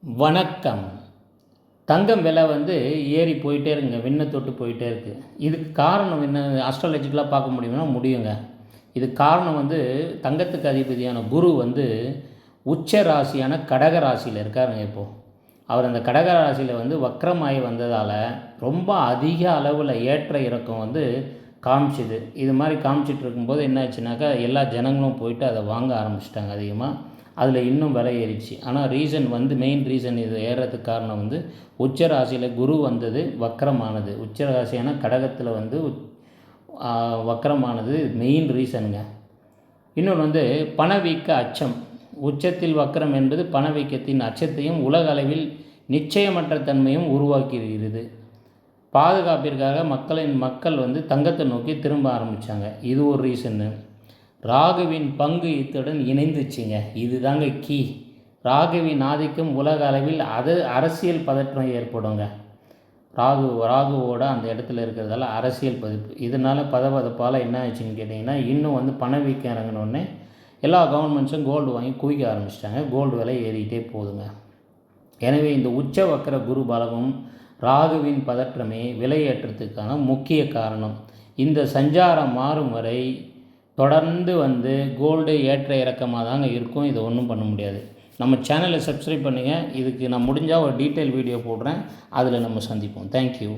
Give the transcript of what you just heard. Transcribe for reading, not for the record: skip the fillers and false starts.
வணக்கம். தங்கம் விலை ஏறி போயிட்டே இருக்குங்க. விண்ண தொட்டு போயிட்டே இருக்குது. இதுக்கு காரணம் என்ன? ஆஸ்ட்ராலஜிக்கலாக பார்க்க முடியும்னா முடியுங்க. இதுக்கு காரணம் தங்கத்துக்கு அதிபதியான குரு உச்ச ராசியான கடக ராசியில் இருக்காருங்க இப்போது. அவர் அந்த கடக ராசியில் வக்ரமாகி வந்ததால் ரொம்ப அதிக அளவில் ஏற்ற இறக்கம் காமிச்சிது. இது மாதிரி காமிச்சிட்டு இருக்கும்போது என்ன ஆச்சுனாக்கா, எல்லா ஜனங்களும் போயிட்டு அதை வாங்க ஆரம்பிச்சிட்டாங்க அதிகமாக. அதில் இன்னும் விலை ஏறிடுச்சு. ஆனால் ரீசன் மெயின் ரீசன் இது ஏறுறதுக்கு காரணம் உச்ச ராசியில் குரு வந்தது வக்கரமானது. உச்ச ராசியான கடகத்தில் வக்கரமானது மெயின் ரீசனுங்க. இன்னொன்று பணவீக்க அச்சம். உச்சத்தில் வக்கரம் என்பது பணவீக்கத்தின் அச்சத்தையும் உலக அளவில் நிச்சயமற்ற தன்மையும் உருவாக்குகிறது. பாதுகாப்பிற்காக மக்கள் தங்கத்தை நோக்கி திரும்ப ஆரம்பித்தாங்க. இது ஒரு ரீசன்னு. ராகுவின் பங்கு இத்துடன் இணைந்துச்சுங்க. இது தாங்க கீ. ராகுவின் ஆதிக்கம் உலக அளவில் அரசியல் பதற்றம் ஏற்படுங்க. ராகுவோட அந்த இடத்துல இருக்கிறதால அரசியல் பதிப்பு. இதனால் பதப்பதப்பால் என்ன ஆச்சுன்னு கேட்டிங்கன்னா, இன்னும் பணவீக்கம் இறங்கினோடனே எல்லா கவர்மெண்ட்ஸும் கோல்டு வாங்கி குவிக்க ஆரம்பிச்சிட்டாங்க. கோல்டு விலை ஏறிக்கிட்டே போகுதுங்க. எனவே இந்த உச்ச வக்கர குரு பலமும் ராகுவின் பதற்றமே விலையேற்றத்துக்கான முக்கிய காரணம். இந்த சஞ்சாரம் மாறும் வரை தொடர்ந்து கோல்டு ஏற்ற இறக்கமாக தாங்க இருக்கும். இதை ஒன்றும் பண்ண முடியாது. நம்ம சேனலை சப்ஸ்கிரைப் பண்ணுங்கள். இதுக்கு நான் முடிஞ்சால் ஒரு டீட்டெயில் வீடியோ போடுறேன். அதில் நம்ம சந்திப்போம். தேங்க்யூ.